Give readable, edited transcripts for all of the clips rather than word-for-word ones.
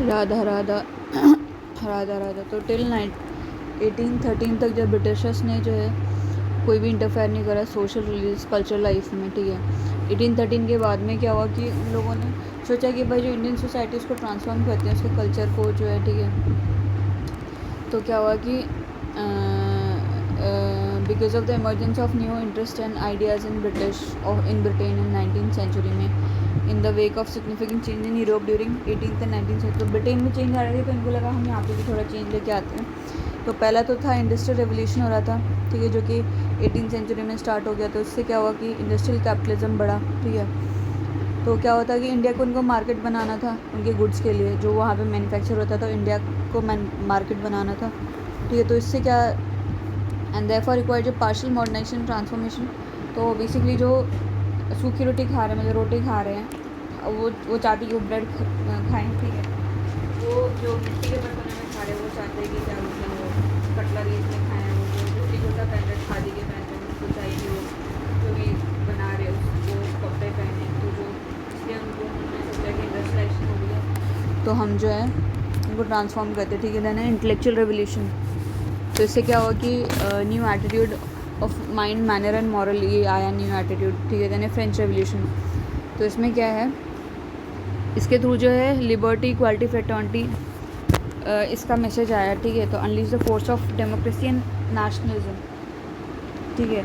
राधा राधा राधा राधा। तो टिल 1813 तक जब ब्रिटिशर्स ने जो है कोई भी इंटरफेयर नहीं करा सोशल रिलीजियस कल्चरल लाइफ में, ठीक है। 1813 के बाद में क्या हुआ कि उन लोगों ने सोचा कि भाई जो इंडियन सोसाइटी उसको ट्रांसफॉर्म करते हैं, उसके कल्चर को जो है, ठीक है। तो क्या हुआ कि because of the emergence of new interest and ideas in Britain in 19th century में, in the wake of significant change in Europe during 18th and 19th century. तो ब्रिटेन में चेंज आ रहे थे तो इनको लगा हम यहाँ पे भी थोड़ा चेंज लेके आते हैं। तो पहला तो था इंडस्ट्रियल रेवोल्यूशन हो रहा था, ठीक है, जो कि 18th सेंचुरी में स्टार्ट हो गया। तो उससे क्या हुआ कि इंडस्ट्रियल कैपिटलिज्म बढ़ा, ठीक है। तो क्या होता कि इंडिया को उनको मार्केट बनाना था उनके गुड्स के लिए, जो वहाँ पे मैन्युफैक्चर होता था, तो इंडिया को मार्केट बनाना था, ठीक है। तो इससे क्या, एंड देयरफॉर रिक्वायर्ड जो पार्शियल मॉडर्नाइजेशन ट्रांसफॉर्मेशन। तो बेसिकली जो सूखी रोटी खा रहे हैं, मतलब रोटी खा रहे हैं, वो चाहती है कि वो ब्रेड खाएँ, ठीक है। वो जो मिट्टी के बर्तनों में खा रहे हैं वो चाहते हैं कि क्या बोलते हैं वो कटलरी इसमें खाएँ, वो जो मिट्टी होता पहन रहे खादी के पहन रहे, उनको चाहिए कि वो जो भी बना रहे उसको कपड़े पहने। तो जो इसलिए उन्होंने सोचा कि इंडस्ट्रियलाइजेशन हो गया तो हम जो है उनको ट्रांसफॉर्म करते, ठीक है। देन है इंटेलेक्चुअल रेवोल्यूशन। तो इससे क्या हुआ कि new attitude of mind manner and moral, ये आया न्यू एटीट्यूड, ठीक है। देन है फ्रेंच रेवोल्यूशन। तो इसमें क्या है, इसके थ्रू जो है लिबर्टी, इक्वालिटी, फ्रेटर्निटी, इसका मैसेज आया, ठीक है। तो unleash the force of democracy and nationalism, ठीक है।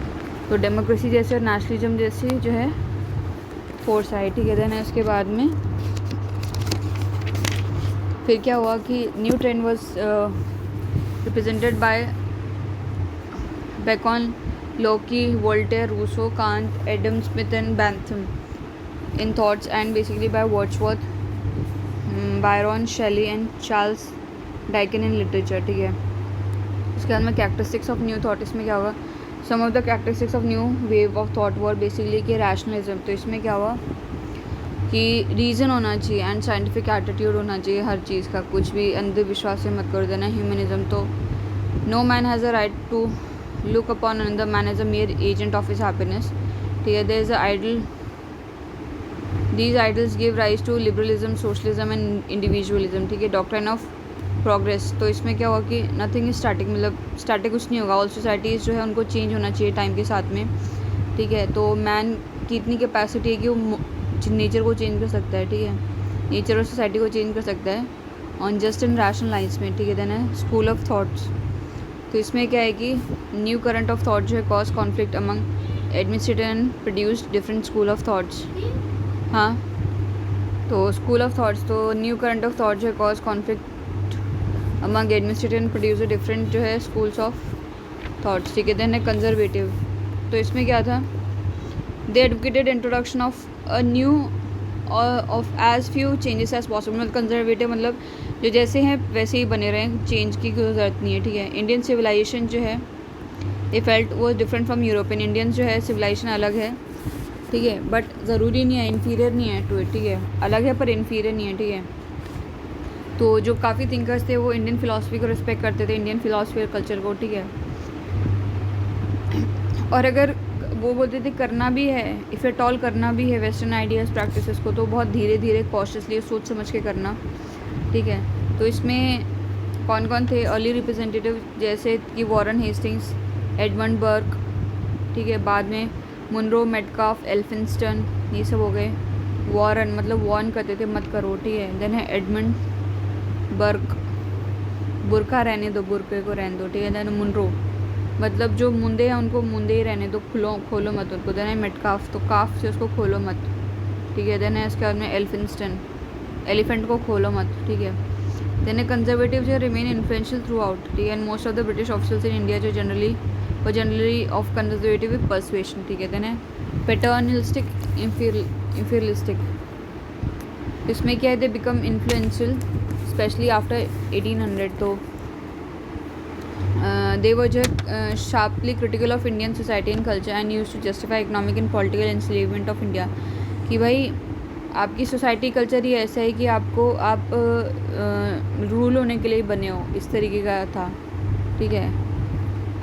तो डेमोक्रेसी जैसे और नेशनलिज्म जैसी जो है फोर्स आई, ठीक है। देन है उसके बाद में फिर क्या हुआ कि new trend was represented by Bacon, Locke, Voltaire, Rousseau, Kant, Adam Smith and Bentham in thoughts, and basically by Wordsworth, Byron, Shelley and Charles Dickens in literature, ठीक है। उसके बाद में कैरेक्टरिस्टिक्स ऑफ न्यू थॉट, इसमें क्या होगा, some of the characteristics of new wave of thought were basically कि rationalism. तो इसमें क्या हुआ कि रीज़न होना चाहिए एंड साइंटिफिक एटीट्यूड होना चाहिए हर चीज़ का, कुछ भी अंधविश्वास से मत कर देना। ह्यूमनिज्म, तो no man has a right to look upon another man as a mere agent of his happiness, ठीक है। There is a ideal, these ideals give rise to liberalism, socialism and individualism, ठीक है। Doctrine of progress. तो इसमें क्या हुआ कि nothing is static, मतलब स्टैटिक कुछ नहीं होगा, ऑल सोसाइटीज़ जो है उनको चेंज होना चाहिए टाइम के साथ में, ठीक है। तो मैन की इतनी कैपेसिटी है कि वो नेचर को चेंज कर सकता है, ठीक है, नेचर और सोसाइटी को चेंज कर सकता है on just and rational lines में, ठीक है। देन है स्कूल ऑफ थॉट्स। तो इसमें क्या है कि न्यू करंट ऑफ थॉट जो है cause conflict among administrator and produce different school of thoughts. हाँ, तो स्कूल ऑफ थॉट्स, तो न्यू करंट ऑफ थॉट जो है cause conflict among administrator and produce different जो है स्कूल्स ऑफ थॉट्स, ठीक है। देन है कंजर्वेटिव। तो इसमें क्या था, they advocated introduction of a new of as few changes as possible. मतलब कंजर्वेटिव मतलब जो जैसे हैं वैसे ही बने रहें, चेंज की कोई ज़रूरत नहीं है, ठीक है। इंडियन सिविलाइजेशन जो है दे फेल्ट वो डिफरेंट फ्रॉम यूरोपियन। इंडियंस जो है सिविलाइजेशन अलग है, ठीक है, बट ज़रूरी नहीं है, इन्फीरियर नहीं है टू इट, ठीक है। अलग है पर इन्फीरियर नहीं है, ठीक है। तो जो काफ़ी थिंकर्स थे वो इंडियन फिलॉसफी को रिस्पेक्ट करते थे, इंडियन फिलॉसफी और कल्चर को, ठीक है। और अगर वो बोलते थे करना भी है, इफ़ एट ऑल करना भी है वेस्टर्न आइडियाज़ प्रैक्टिसेस को, तो बहुत धीरे धीरे कॉशियसली सोच समझ के करना, ठीक है। तो इसमें कौन कौन थे अर्ली रिप्रेजेंटेटिव, जैसे कि वॉरेन हेस्टिंग्स, एडमंड बर्क, ठीक है। बाद में मुनरो, मेटकाफ, एल्फिंस्टन, ये सब हो गए। वॉरेन मतलब वॉर्न करते थे मत करो, ठीक है। देन है एडमंड बर्क, बुरका रहने दो, बुरके को रहने दो, ठीक है। देन मुनरो मतलब जो मुंदे हैं उनको मुंदे ही रहने दो, खोलो मत उनको। देन है मेटकाफ, तो काफ से उसको खोलो मत, ठीक है। देन है इसके बाद में एल्फिंस्टन, एलिफेंट को खोलो मत, ठीक है। देन है कंजर्वेटिव जो रिमेन इन्फ्लुएंशियल थ्रू आउट, ठीक है। And most of the British officers in India जो जनरली ऑफ कंजर्वेटिव परसुएशन, ठीक है। देन है पैटर्नलिस्टिक, इंफीरियलिस्टिक। इसमें क्या है, they become influential specially after 1800। तो they were sharply critical of Indian society and culture and used to justify economic and political enslavement of India। कि भाई आपकी सोसाइटी कल्चर ही ऐसा है कि आपको आप रूल होने के लिए बने हो, इस तरीके का था, ठीक है।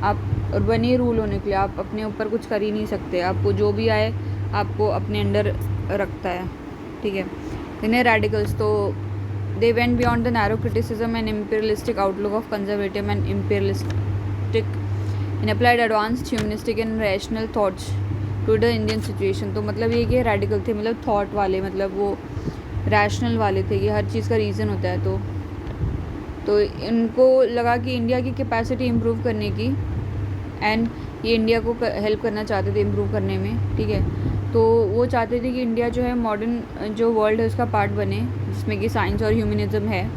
आप और बने रूल होने के लिए, आप अपने ऊपर कुछ कर ही नहीं सकते, आपको जो भी आए आपको अपने अंडर रखता है, ठीक है। इन्हें रेडिकल्स, तो they went beyond the narrow criticism and imperialistic outlook of conservative and imperialistic and applied advanced humanistic and rational thoughts to the Indian situation. तो मतलब ये कि रेडिकल थे, मतलब थॉट वाले, मतलब वो रैशनल वाले थे कि हर चीज़ का रीज़न होता है। तो इनको लगा कि इंडिया की कैपेसिटी इम्प्रूव करने की, एंड ये इंडिया को हेल्प करना चाहते थे इम्प्रूव करने में, ठीक है। तो वो चाहते थे कि इंडिया जो है मॉडर्न जो वर्ल्ड है उसका पार्ट बने, जिसमें कि साइंस और ह्यूमनिज़म है,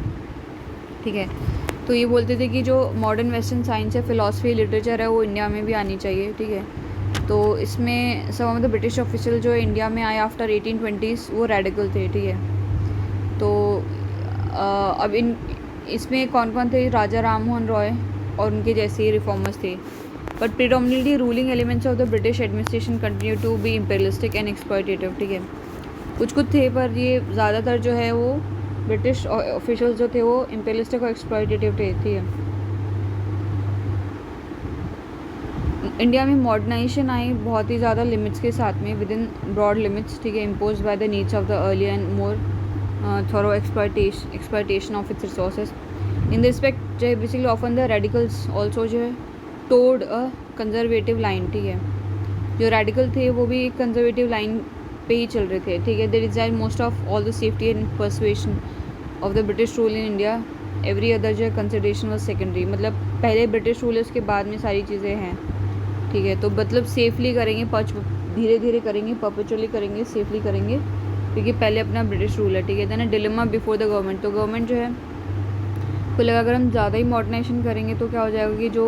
ठीक है। तो ये बोलते थे कि जो मॉडर्न वेस्टर्न साइंस है, फ़िलासफ़ी, लिटरेचर है, वो इंडिया में भी आनी चाहिए, ठीक है। तो इसमें सम ऑफ द ब्रिटिश ऑफिशियल जो इंडिया में आए आफ्टर 1820s वो रेडिकल थे, ठीक है। तो अब इसमें कौन कौन थे? राजा राम मोहन रॉय और उनके जैसे रिफॉर्मर्स थे। But predominantly ruling elements of the British administration continue to be imperialistic and exploitative, ठीक है। कुछ थे, पर ये ज़्यादातर जो है वो ब्रिटिश ऑफिशियल्स जो थे वो इम्पेरियलिस्टिक और एक्सप्लॉयटेटिव थे, ठीक है। इंडिया में मॉडर्नाइजेशन आई बहुत ही ज़्यादा लिमिट्स के साथ में, विद इन ब्रॉड लिमिट्स, ठीक है, impose by the needs of the earlier and more thorough exploitation of its resources. In the respect जो है basically often the radicals also जो है टोड अ कंजर्वेटिव लाइन, ठीक है। जो रेडिकल थे वो भी एक कंजर्वेटिव लाइन पे ही चल रहे थे, ठीक है। They design most of all the safety and persuasion of the British rule in India, every other जो है कंसिडरेशन वॉज सेकेंडरी। मतलब पहले ब्रिटिश रूल है, उसके बाद में सारी चीज़ें हैं, ठीक है। तो मतलब सेफली करेंगे, धीरे धीरे करेंगे, परपेचुअली करेंगे, सेफली करेंगे, क्योंकि पहले अपना ब्रिटिश रूल है, ठीक है। Then dilemma before the government. तो गवर्नमेंट जो है को लगा अगर हम ज़्यादा ही मॉडर्नाइजेशन करेंगे तो क्या हो जाएगा कि जो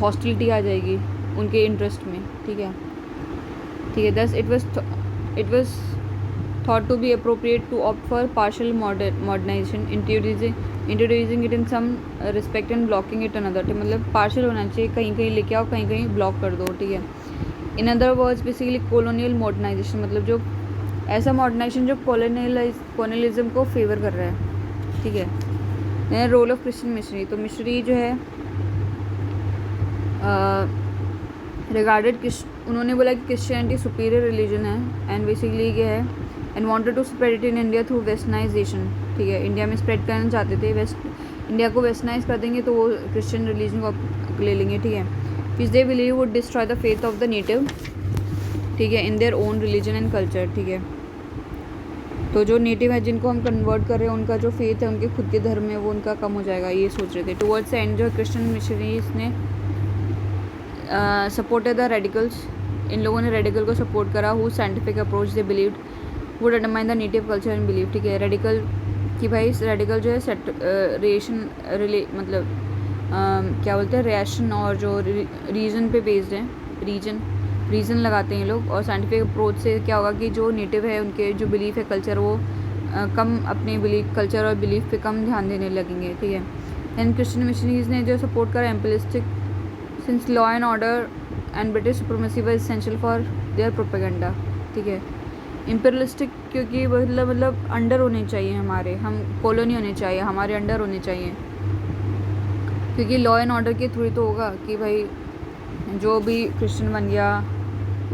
हॉस्टिलिटी आ जाएगी उनके इंटरेस्ट में, ठीक है, ठीक है। Thus it was thought to be appropriate to opt for partial modernization, introducing it in some respect and blocking it another, मतलब पार्शल होना चाहिए, कहीं कहीं लेके आओ, कहीं कहीं ब्लॉक कर दो, ठीक है। In other words basically colonial modernization, मतलब जो ऐसा मॉडर्नाइजेशन जो कॉलोनियलिज्म को फेवर कर रहा है, ठीक है। Role of Christian missionary. तो मिशनरी जो है रिगार्डेड उन्होंने बोला कि क्रिश्चियनिटी सुपीरियर रिलीजन है, एंड बेसिकली ये है and wanted to spread it in India through westernization, ठीक है। इंडिया में स्प्रेड करना चाहते थे, इंडिया को वेस्टर्नाइज कर देंगे तो वो क्रिश्चियन रिलीजन को ले लेंगे, ठीक है। Which they believe would destroy the faith of the native, ठीक है, in their own religion and culture, ठीक है। तो जो नेटिव है जिनको हम कन्वर्ट कर रहे हैं, उनका जो फेथ है, उनके खुद के धर्म है, वो उनका कम हो जाएगा, ये सोच रहे थे। टुवर्ड्स द एंड जो क्रिश्चियन मिशनरीज ने सपोर्टेड द रेडिकल्स, इन लोगों ने रेडिकल को सपोर्ट करा, who scientific approach they believed would undermine the native culture and believe, ठीक है। रेडिकल कि भाई रेडिकल जो है मतलब क्या बोलते हैं, रिएक्शन और जो रीजन पे बेस्ड है, रीज़न लगाते हैं ये लोग, और साइंटिफिक अप्रोच से क्या होगा कि जो नेटिव है उनके जो बिलीफ है, कल्चर, वो कम अपने बिलीफ, कल्चर और बिलीफ पे कम ध्यान देने लगेंगे, ठीक है। एंड क्रिश्चियन मिशनरीज ने जो सपोर्ट करा imperialistic, since law and order and British supremacy was essential for their propaganda, ठीक है। इम्पेरियलिस्टिक क्योंकि मतलब अंडर होने चाहिए हमारे, हम कॉलोनी होने चाहिए, हमारे अंडर होने चाहिए, क्योंकि लॉ एंड ऑर्डर के थ्रू ही तो होगा कि भाई जो भी क्रिश्चियन बन गया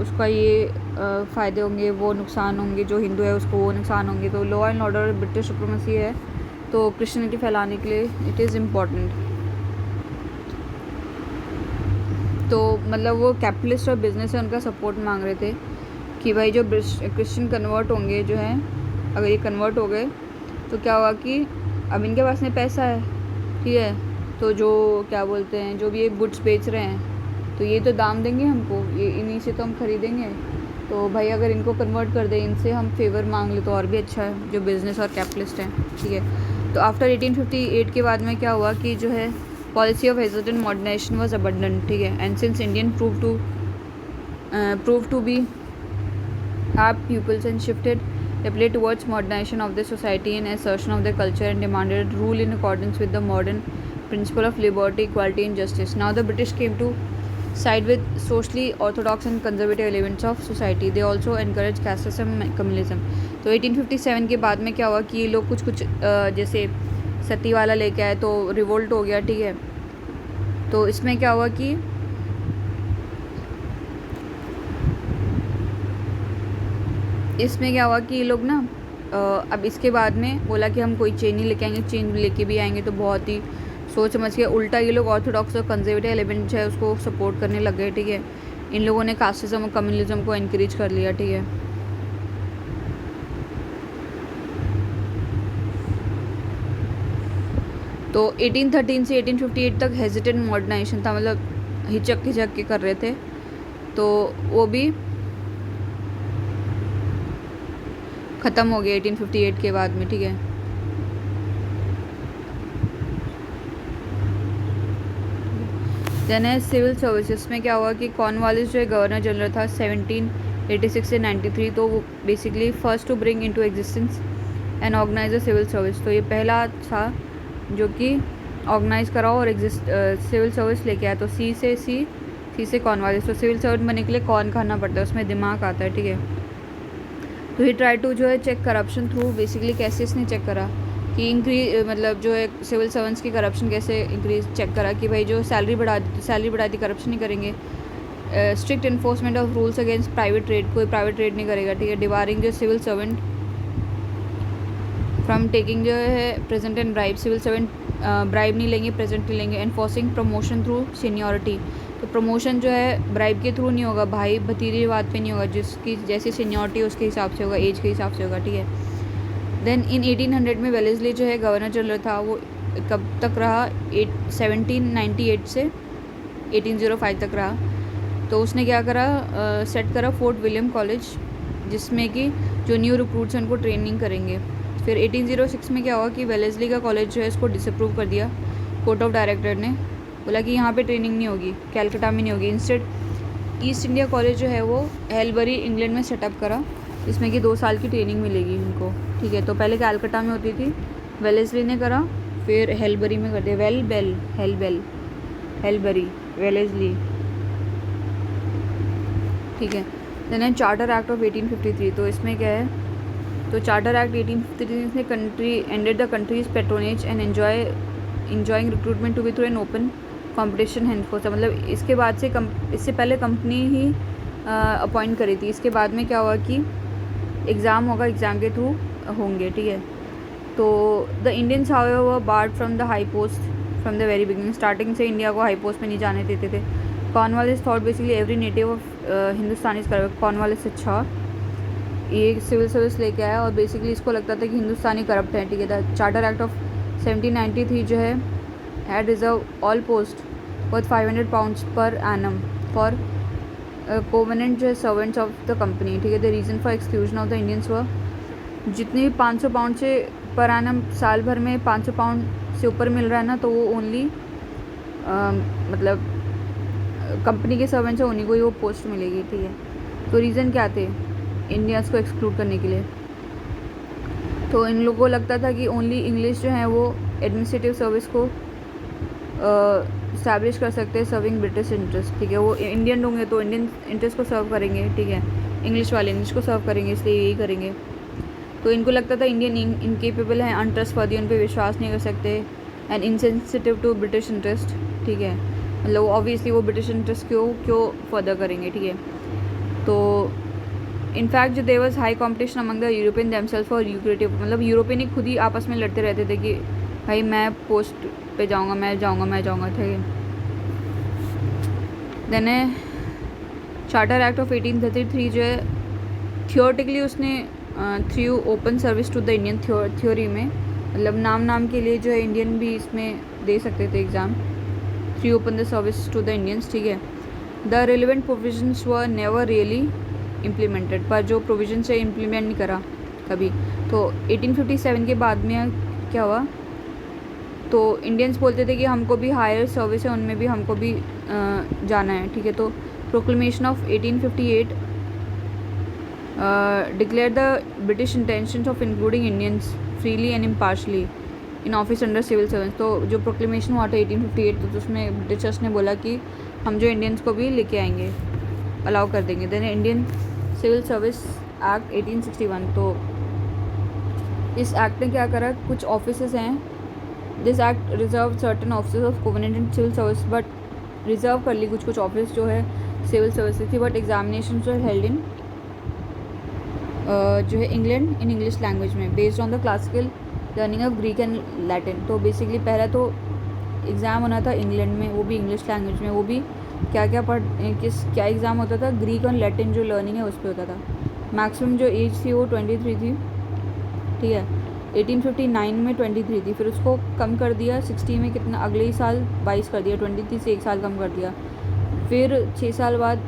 उसका ये फ़ायदे होंगे, वो नुकसान होंगे, जो हिंदू है उसको वो नुकसान होंगे। तो law and order British supremacy है, तो क्रिश्चियनिटी फैलाने के लिए इट इज़ इम्पॉर्टेंट। तो मतलब वो कैपिटलिस्ट और बिजनेस है, उनका सपोर्ट मांग रहे थे कि भाई जो क्रिश्चियन कन्वर्ट होंगे जो है, अगर ये कन्वर्ट हो गए तो क्या होगा कि अब इनके पास में पैसा है, ठीक है। तो जो क्या बोलते हैं, जो भी ये गुड्स बेच रहे हैं, तो ये तो दाम देंगे हमको, ये इन्हीं से तो हम ख़रीदेंगे। तो भाई अगर इनको कन्वर्ट कर दें, इनसे हम फेवर मांग ले तो और भी अच्छा है, जो बिज़नेस और कैपिटलिस्ट हैं, ठीक है। तो आफ्टर 1858 के बाद में क्या हुआ कि जो है policy of hesitant modernization was abundant, ठीक है। And since Indian prove to be have peoples and shifted rapidly towards modernization of the society and assertion of their culture, and demanded rule in accordance with the modern principle of liberty, equality and justice. Now the British came to side with socially orthodox and conservative elements of society. They also encouraged casteism and communalism. तो 1857 के बाद में क्या हुआ कि ये लोग कुछ जैसे सती वाला लेके आए, तो रिवोल्ट हो गया, ठीक है। तो इसमें क्या हुआ कि ये लोग ना अब इसके बाद में बोला कि हम कोई चेंज नहीं लेके आएंगे, चेंज लेके भी आएंगे तो बहुत ही सोच समझ के, उल्टा ये लोग ऑर्थोडॉक्स और कंजर्वेटिव एलिमेंट है उसको सपोर्ट करने लग गए, ठीक है। इन लोगों ने कास्टिज्म और कम्युनलिज्म को इनक्रेज कर लिया, ठीक है। तो 1813 से 1858 तक हेजिटेंट मॉडर्नाइजेशन था, मतलब हिचक के कर रहे थे, तो वो भी ख़त्म हो गया 1858 के बाद में, ठीक है। देन है सिविल सर्विसेज में क्या हुआ कि कॉर्नवालिस जो है गवर्नर जनरल था 1786 से 93, तो वो basically first to bring into existence and organize the civil service. तो ये पहला था जो कि ऑर्गेनाइज करा और सिविल सर्विस लेके आया। तो सी से कॉर्नवालिस। तो सिविल सर्विस बनने के लिए कॉर्न खाना पड़ता है, उसमें दिमाग आता है, ठीक है। तो ही ट्राई टू जो है चेक करप्शन थ्रू, बेसिकली कैसे इसने चेक करा कि मतलब जो है सिविल सर्वेंट्स की करप्शन कैसे इंक्रीज चेक करा कि भाई जो सैलरी बढ़ा दी, करप्शन नहीं करेंगे। Strict enforcement of rules against private trade, कोई प्राइवेट ट्रेड नहीं करेगा, ठीक है। डिबारिंग जो सिविल सर्वेंट फ्रॉम टेकिंग जो है present and bribe, civil servant bribe नहीं लेंगे, प्रेजेंट नहीं लेंगे। एनफोर्सिंग प्रमोशन थ्रू सीनियरिटी, तो प्रमोशन जो है ब्राइब के थ्रू नहीं होगा, भाई भतीजे बात पे नहीं होगा, जिसकी जैसी सीनियरिटी उसके हिसाब से होगा, एज के हिसाब से होगा, ठीक है। देन इन 1800 में वेलेस्ली जो है गवर्नर जनरल था, वो कब तक रहा, 1798 से 1805 तक रहा। तो उसने क्या करा, सेट करा फोर्ट विलियम कॉलेज, जिसमें कि जो न्यू रिक्रूट्स हैं उनको ट्रेनिंग करेंगे। फिर 1806 में क्या हुआ कि वेलेस्ली का कॉलेज जो है इसको डिसअप्रूव कर दिया कोर्ट ऑफ डायरेक्टर ने, बोला कि यहाँ पे ट्रेनिंग नहीं होगी, कैलकाटा में नहीं होगी। इंस्टेड ईस्ट इंडिया कॉलेज जो है वो हेलबरी इंग्लैंड में सेटअप करा, जिसमें कि 2 साल की ट्रेनिंग मिलेगी इनको, ठीक है। तो पहले कैलकाटा में होती थी, वेलेस्ली ने करा, फिर हेलबरी में कर दिया, हेलबरी, वेलेस्ली, ठीक है। देन चार्टर एक्ट ऑफ 1853, तो इसमें क्या है, तो चार्टर एक्ट 1853 ने country ended the country's patronage and enjoying recruitment to be through an open competition henceforth, मतलब इसके बाद से इससे पहले कंपनी ही अपॉइंट करी थी, इसके बाद में क्या हुआ कि एग्ज़ाम होगा, एग्ज़ाम के थ्रू होंगे, ठीक है। तो the Indians however board from the high post from the very beginning, starting से इंडिया को हाई पोस्ट में नहीं जाने देते थे। Cornwallis thought basically every native of Hindustan is corrupt, Cornwallis अच्छा ये सिविल सर्विस लेके आया और बेसिकली इसको लगता था कि हिंदुस्तानी करप्ट है, ठीक है। द चार्टर एक्ट ऑफ 1793 जो है had reserve all post worth 500 pounds per annum for covenant जो है सर्वेंट्स ऑफ द कंपनी, ठीक है। The reason for exclusion of the Indians were, जितने भी 500 पाउंड से पर एनम साल भर में 500 पाउंड से ऊपर मिल रहा है ना, तो वो ओनली मतलब कंपनी के सर्वेंट्स है, उन्हीं को ही वो पोस्ट मिलेगी, ठीक है। तो रीज़न क्या थे इंडियंस को एक्सक्लूड करने के लिए, तो इन लोगों को लगता था कि ओनली इंग्लिश जो है वो एडमिनिस्ट्रेटिव सर्विस को इस्टेब्लिश कर सकते हैं सर्विंग ब्रिटिश इंटरेस्ट, ठीक है। वो इंडियन होंगे तो इंडियन इंटरेस्ट को सर्व करेंगे, ठीक है। इंग्लिश वाले इंग्लिश को सर्व करेंगे, इसलिए यही करेंगे। तो इनको लगता था इंडियन इनकेपेबल हैं, अनट्रस्टवर्दी, उन पर विश्वास नहीं कर सकते, and insensitive to British interest, ठीक है। मतलब ऑब्वियसली वो ब्रिटिश इंटरेस्ट क्यों फर्दर करेंगे, ठीक है। तो इनफैक्ट जो there was high competition among the European themselves for lucrative, मतलब यूरोपियन ही खुद ही आपस में लड़ते रहते थे कि भाई मैं पोस्ट पे जाऊंगा, मैं जाऊंगा, ठीक है। देन चार्टर एक्ट ऑफ 1833 जो है थियोरेटिकली उसने through open service to the Indian, theory में मतलब नाम के लिए जो है इंडियन भी इसमें दे सकते थे exam, through open the service to the Indians, ठीक है। The relevant provisions were never really implemented, पर जो प्रोविजन से इम्प्लीमेंट नहीं करा कभी। तो 1857 के बाद में क्या हुआ, तो इंडियंस बोलते थे कि हमको भी हायर सर्विस है, उनमें भी हमको भी जाना है, ठीक है। तो proclamation of 1858 declare the British intentions of including Indians freely and impartially in office under civil servants. तो जो प्रोक्लेमेशन हुआ था 1858, तो उसमें ब्रिटिशर्स ने बोला कि हम जो इंडियंस को भी लेके आएंगे, अलाउ कर देंगे। Then Indian civil service act 1861, तो इस एक्ट ने क्या करा, कुछ ऑफिसेस हैं, this act reserve certain office of covenant and civil service, but reserve कर ली कुछ ऑफिस जो है सिविल सर्विस थी, बट एग्जामिनेशन जो हेल्ड इन जो है इंग्लैंड इन इंग्लिश लैंग्वेज में based on the classical learning of Greek and Latin. तो बेसिकली पहला तो एग्ज़ाम होना था इंग्लैंड में, वो भी इंग्लिश लैंग्वेज में, वो भी क्या एग्ज़ाम होता था, ग्रीक और लैटिन जो लर्निंग है उस पर होता था। मैक्सिमम जो एज थी वो 23 थी, ठीक है। 1859 में 23 थी, फिर उसको कम कर दिया 60 में, कितना अगले ही साल 22 कर दिया, 23 से 1 साल कम कर दिया। फिर 6 साल बाद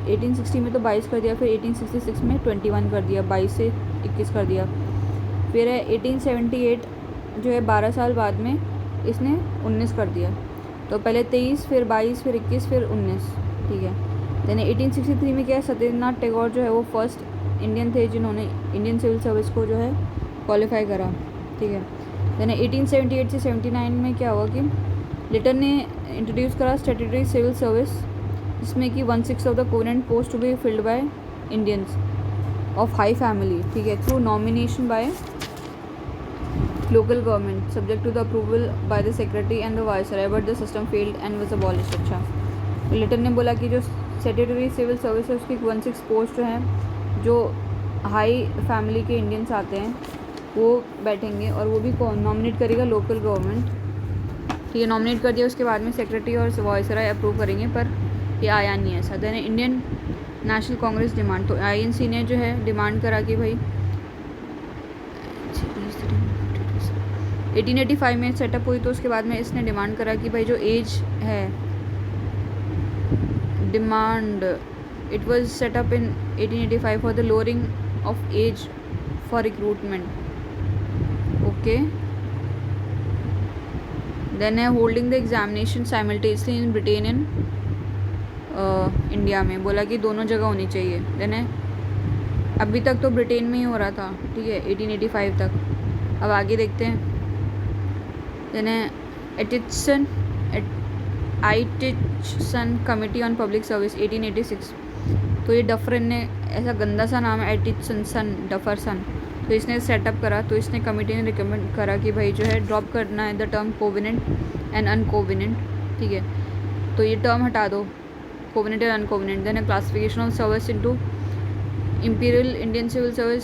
1860 में तो 22 कर दिया, फिर 1866 में 21 कर दिया, 22 से 21 कर दिया। फिर है 1878 जो है 12 साल बाद में इसने 19 कर दिया। तो पहले 23, फिर 22, फिर 21, फिर 19, ठीक है। देन 1863 में क्या है, सत्येंद्रनाथ टैगोर जो है वो फर्स्ट इंडियन थे जिन्होंने इंडियन सिविल सर्विस को जो है क्वालिफाई करा, ठीक है। देन 1878 से 79 में क्या हुआ कि लिटन ने इंट्रोड्यूस करा स्टैट्यूटरी सिविल सर्विस, जिसमें कि 1/6 of the covenant post to be filled by Indians of high family, ठीक है, through nomination by local government subject to the approval by the secretary and the viceroy, but the system failed and was abolished. अच्छा, तो लिटन ने बोला कि जो statutory civil service है उसकी 1/6 पोस्ट जो है, जो हाई फैमिली के इंडियंस आते हैं वो बैठेंगे, और वो भी कौन नॉमिनेट करेगा, लोकल गवर्नमेंट, ठीक है। नॉमिनेट कर दिया, उसके बाद में सेक्रेटरी और वायसराय अप्रूव करेंगे, पर ये आया नहीं ऐसा। देन इंडियन नेशनल कांग्रेस डिमांड, तो आईएनसी ने जो है डिमांड करा कि भाई 1885 में सेटअप हुई, तो उसके बाद में इसने डिमांड करा कि भाई जो एज है, demand it was set up in 1885 for the lowering of age for recruitment, okay. Then है holding the examination simultaneously in Britain in India में, बोला कि दोनों जगह होनी चाहिए। देन है अभी तक तो ब्रिटेन में ही हो रहा था, ठीक है, 1885 तक। अब आगे देखते हैं। देन है आइटिसन कमिटी ऑन पब्लिक सर्विस 1886, तो ये डफरन ने, ऐसा गंदा सा नाम है एटिसन डफरसन, तो इसने सेटअप करा। तो इसने कमिटी ने रिकमेंड करा कि भाई जो है ड्रॉप करना है the term covenant and uncovenant, ठीक है, तो ये टर्म हटा दो, covenant and uncovenant. Then classification of service into imperial Indian civil service,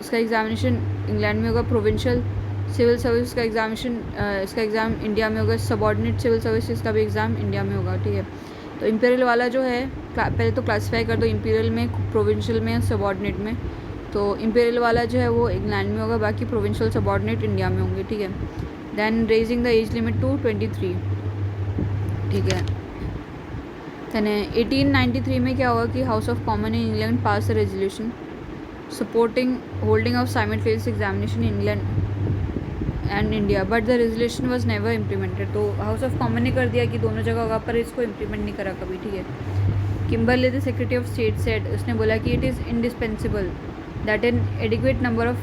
इसका एग्जामिनेशन इंग्लैंड में होगा। प्रोविंशियल सिविल सर्विस का एग्जामिनेशन, इसका एग्ज़ाम इंडिया में होगा। सबॉर्डिनेट सिविल सर्विसेज का भी एग्ज़ाम इंडिया में होगा, ठीक है। तो इंपीरियल वाला जो है, पहले तो क्लासीफाई कर दो इंपीरियल में, प्रोविंशियल में, सबॉर्डिनेट में। तो इंपीरियल वाला जो है वो इंग्लैंड में होगा, बाकी प्रोविंशियल सबॉर्डिनेट इंडिया में होंगे, ठीक है। Then raising the age limit to 23, ठीक है। देन 1893 में क्या हुआ कि house of common in England pass a resolution supporting holding of simultaneous examination in England and India, but the resolution was never implemented. तो हाउस ऑफ कॉमन ने कर दिया कि दोनों जगह होगा, पर इसको इम्प्लीमेंट नहीं करा कभी, ठीक है। Kimberley the secretary of state said, उसने बोला कि it is indispensable that an adequate number of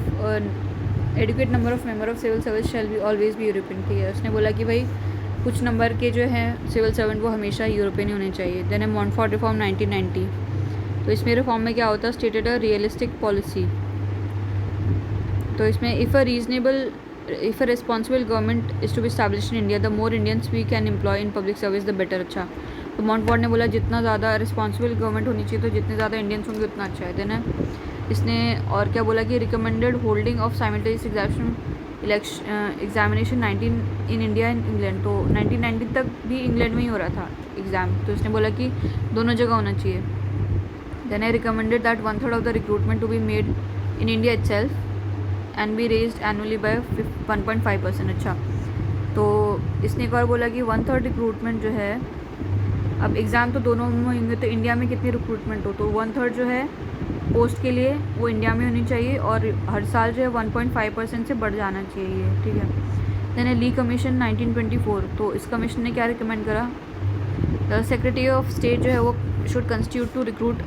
member of civil service shall be always be European, ठीक है। उसने बोला कि भाई कुछ नंबर के जो हैं सिविल सर्वेंट वो हमेशा यूरोपियन ही होने चाहिए। देन है मॉन्टफोर्ट रिफॉर्म 1990, तो इसमें रिफॉर्म में क्या होता है, स्टेटेड अ रियलिस्टिक पॉलिसी। तो इसमें if a responsible government is to be establish in India, the more Indians we can employ in public service the better. अच्छा, तो मॉन्टफोर्ट ने बोला जितना ज़्यादा रिस्पॉन्सिबल गवर्नमेंट होनी चाहिए, तो जितने ज़्यादा इंडियंस होंगे उतना अच्छा है। देन है इसने और क्या बोला कि recommended holding of simultaneous examination 19 in India and England, तो 1990 तक भी इंग्लैंड में ही हो रहा था एग्ज़ाम, तो इसने बोला कि दोनों जगह होना चाहिए। Then I recommended that 1/3 of the recruitment to be made in India itself and be raised annually by 1.5%। अच्छा, तो इसने एक और बोला कि 1/3 रिक्रूटमेंट जो है, अब एग्ज़ाम तो दोनों में होंगे, तो इंडिया में कितनी रिक्रूटमेंट हो, तो 1/3 जो है पोस्ट के लिए वो इंडिया में होनी चाहिए, और हर साल जो है 1.5% से बढ़ जाना चाहिए, ठीक है। देन ली कमीशन 1924, तो इस कमीशन ने क्या रिकमेंड करा, द सेक्रेटरी ऑफ स्टेट जो है वो should constitute to recruit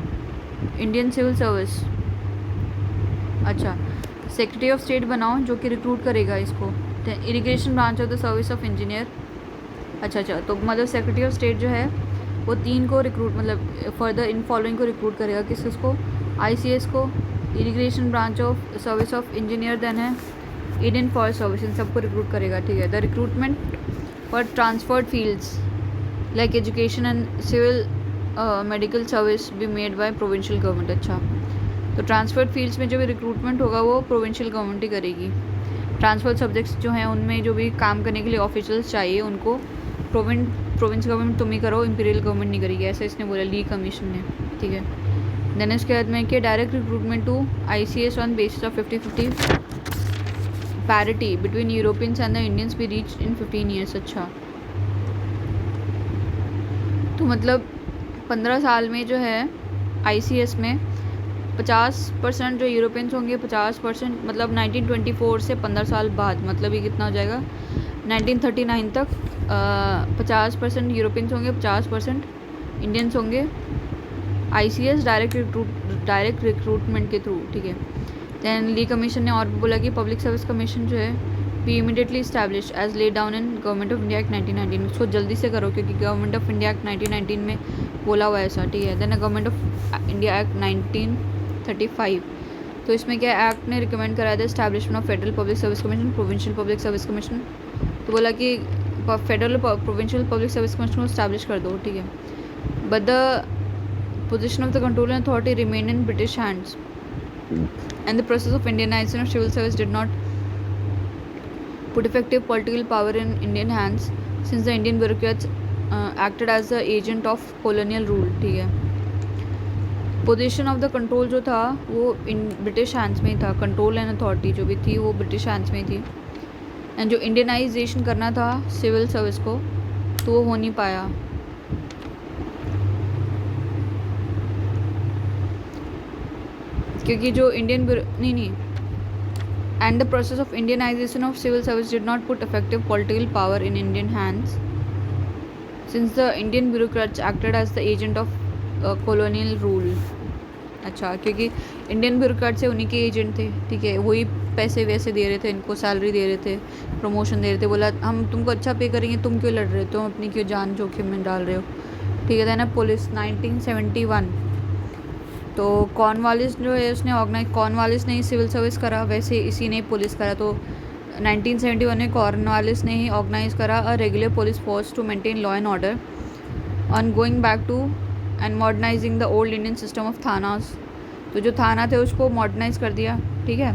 Indian civil service. अच्छा, सेक्रेटरी ऑफ स्टेट बनाओ जो कि रिक्रूट करेगा इसको। Irrigation branch of the service of engineer. अच्छा, तो मतलब सेक्रेटरी ऑफ स्टेट जो है वो 3 को रिक्रूट, मतलब फर्दर इन फॉलोइंग को रिक्रूट करेगा, किसको, ICS को, irrigation branch of service of engineer, then है इंडियन फॉरेस्ट सर्विस, इन सबको रिक्रूट करेगा, ठीक है। The recruitment for transferred fields like education and civil medical service be made by provincial government. अच्छा, तो ट्रांसफर्ड फील्ड्स में जो भी रिक्रूटमेंट होगा वो प्रोविंशियल गवर्नमेंट ही करेगी। ट्रांसफर सब्जेक्ट्स जो हैं उनमें जो भी काम करने के लिए ऑफिशियल्स चाहिए उनको प्रोविंस गवर्नमेंट तुम ही करो, इंपीरियल गवर्नमेंट नहीं करेगी, ऐसा इसने बोला ली कमीशन ने, ठीक है। देन इसके बाद में कि direct recruitment to ICS on basis of 50-50 parity between Europeans and the Indians be reach in 15 years. अच्छा, तो मतलब 15 साल में जो है ICS में 50% जो यूरोपियंस होंगे, 50% मतलब 1924 से 15 साल बाद, मतलब ये कितना हो जाएगा 1939 तक 50% यूरोपियंस होंगे, 50% इंडियंस होंगे ICS डायरेक्ट रिक्रूटमेंट के थ्रू, ठीक है। दैन ली कमीशन ने और भी बोला कि पब्लिक सर्विस कमीशन जो है be immediately establish as laid down in government of India act 1919। उसको जल्दी से करो क्योंकि गवर्नमेंट ऑफ इंडिया एक्ट 1919 में बोला हुआ है ऐसा, ठीक है। Then government of India act 1935, तो इसमें क्या एक्ट ने रिकमेंड कराया था establishment of federal public service commission, provincial public service commission. तो बोला कि federal provincial public service commission को इस्टेब्लिश कर दो, ठीक है। But the position of the control and authority remain in British hands and the process of Indianization of civil service did not put effective political power in Indian hands since the Indian bureaucrats acted as the agent of colonial rule, ठीक है। Position of the control जो था वो इन British hands में ही था, control and authority जो भी थी वो ब्रिटिश हैंड्स में ही थी। एंड जो इंडियनाइजेशन करना था सिविल सर्विस को तो वो हो नहीं पाया। क्योंकि जो इंडियन नहीं and the process of Indianization of civil service did not put effective political power in Indian hands since the Indian bureaucrats acted as the agent of colonial rule. अच्छा, क्योंकि इंडियन ब्यूरोक्रेट से उन्हीं के agent थे, ठीक है, वही पैसे वैसे दे रहे थे, इनको सैलरी दे रहे थे, प्रमोशन दे रहे थे, बोला हम तुमको अच्छा पे करेंगे, तुम क्यों लड़ रहे हो, तुम अपनी क्यों जान जोखिम में डाल रहे हो, ठीक है। ना पुलिस 1971, तो कॉर्नवालिस जो है उसने कॉर्नवालिस ने ही सिविल सर्विस करा, वैसे इसी ने पुलिस करा। तो 1971 में कॉर्नवालिस ने ही ऑर्गेनाइज करा a regular police force to maintain law and order on going back to and modernising the old Indian system of thanas. तो जो थाना थे उसको मॉडर्नाइज कर दिया, ठीक है।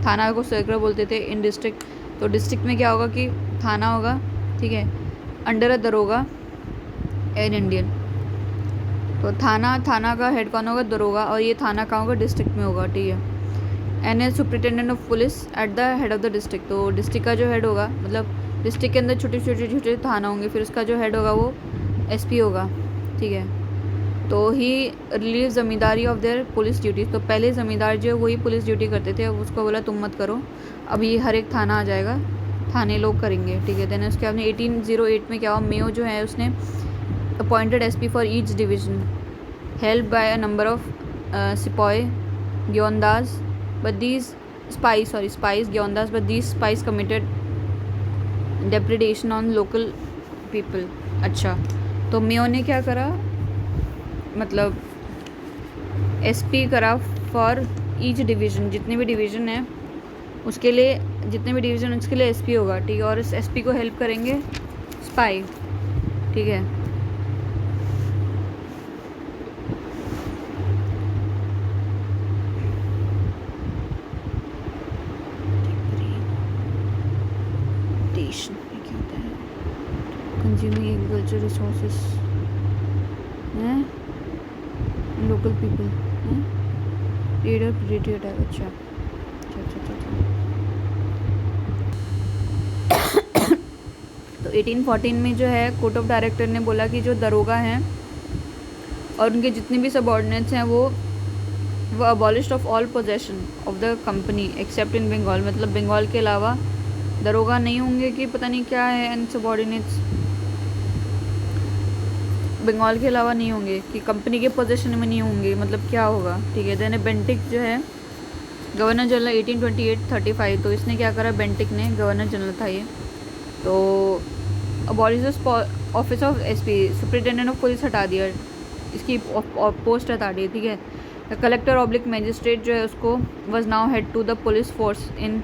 थाना को सर्कल बोलते थे इन डिस्ट्रिक्ट। तो डिस्ट्रिक्ट में क्या होगा कि थाना होगा, ठीक है, अंडर अ दरोगा एन इंडियन। तो थाना का हेड कौन होगा, दरोगा, और ये थाना कहाँ होगा, डिस्ट्रिक्ट में होगा, ठीक है। An as superintendent of police at the head of the district. तो डिस्ट्रिक्ट का जो हेड होगा, मतलब डिस्ट्रिक्ट के अंदर छोटे छोटे थाना होंगे, फिर उसका जो हेड होगा वो SP होगा, ठीक है। तो he relieve zamindari of their police duties. तो पहले ज़मींदार जो वही पुलिस ड्यूटी करते थे, अब उसको बोला तुम मत करो, अब ये हर एक थाना आ जाएगा, थाने लोग करेंगे, ठीक है। देन उसके आपने 1808 में क्या हुआ, मेयो जो है उसने appointed SP for each division held by a number of sepoy gyondas, but these spies gyondas, but these spies committed depredation on local people। अच्छा, तो मेयो ने क्या करा, मतलब SP करा फॉर ईच डिवीज़न, जितने भी डिवीज़न है उसके लिए, जितने भी डिवीज़न उसके लिए SP होगा, ठीक है। और इस SP को हेल्प करेंगे स्पाई, ठीक है। कंज्यूमिंग एग्रीकल्चर रिसोर्सेज हैं, लोकल पीपल हैं, ट्रेडर प्रेडेटरी अटैक। अच्छा, तो 1814 में जो है कोर्ट ऑफ डायरेक्टर ने बोला कि जो दरोगा हैं और उनके जितने भी सबऑर्डिनेट्स हैं वो abolished of all possession of the company except in Bengal. मतलब बंगाल के अलावा दरोगा नहीं होंगे कि पता नहीं क्या है, एंड सबऑर्डिनेट्स बंगाल के अलावा नहीं होंगे कि कंपनी के पोजीशन में नहीं होंगे, मतलब क्या होगा, ठीक है। देन बेंटिक जो है गवर्नर जनरल 1828-35, तो इसने क्या करा, बेंटिक ने, गवर्नर जनरल था ये, तो abolish office of SP, superintendent of police हटा दिया, इसकी पोस्ट हटा दी, ठीक है। कलेक्टर ऑब्लिक मैजिस्ट्रेट जो है उसको was now head to the police force in